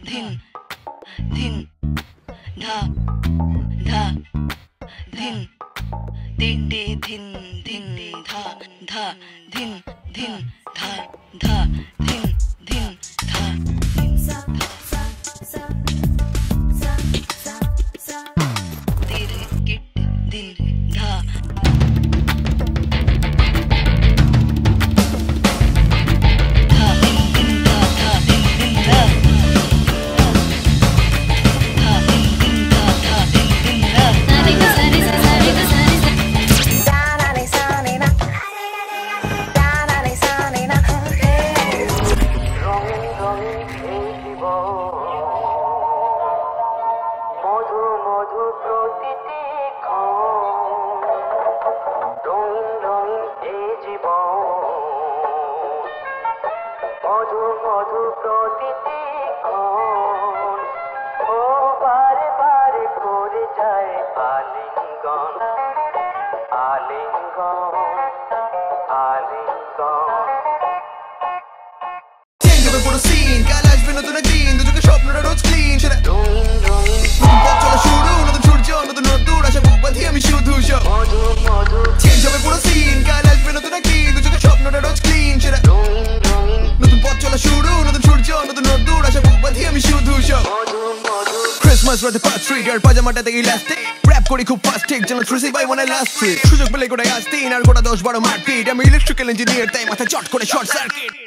ধিন ধিন ধা ধা ধিন টিন টি ধিন ধিন ধা ধা ধিন ধিন ধা ধা ধিন ধিন ধা ধীরে কিট দিন ধা মধু মধু প্রতিটি রঙিন রঙিন এই জীবন মধু মধু প্রতিটি ও বারে বারে করে যায় আলিঙ্গন আলিঙ্গন আলিঙ্গন চেঞ্জ হবে পুরো সিন কাল আসবে নতুন গ্রিন দুজনের স্বপ্নটা রোজ ক্লিন সেটা রঙিন রঙিন পথ চলা শুরু নতুন সূর্য নতুন রোদ্দুর আশা বুক বাঁধি আমি শুধু সব মধু মধু চেঞ্জ হবে পুরো সিন কাল আসবে নতুন গ্রিন দুজনের স্বপ্নটা রোজ ক্লিন সেটা রঙিন রঙিন নতুন পথ চলা শুরু নতুন সূর্য নতুন রোদ্দুর আশা বুক বাঁধি আমি শুধু সব মধু মধু ক্রিসমাস রাতে পাঁচ ট্রিগার পাজামাটাতে ইলাস্টিক র‍্যাপ করি খুব ফাস্ট ঠিক যেন 3 by 1 লাস্ট সুযোগ পেলে গোটায় আসতেই আর গোটা 10-12 মারপিট আমি ইলেকট্রিক্যাল ইঞ্জিনিয়ার তাই মাথা চট করে শর্ট সার্কিট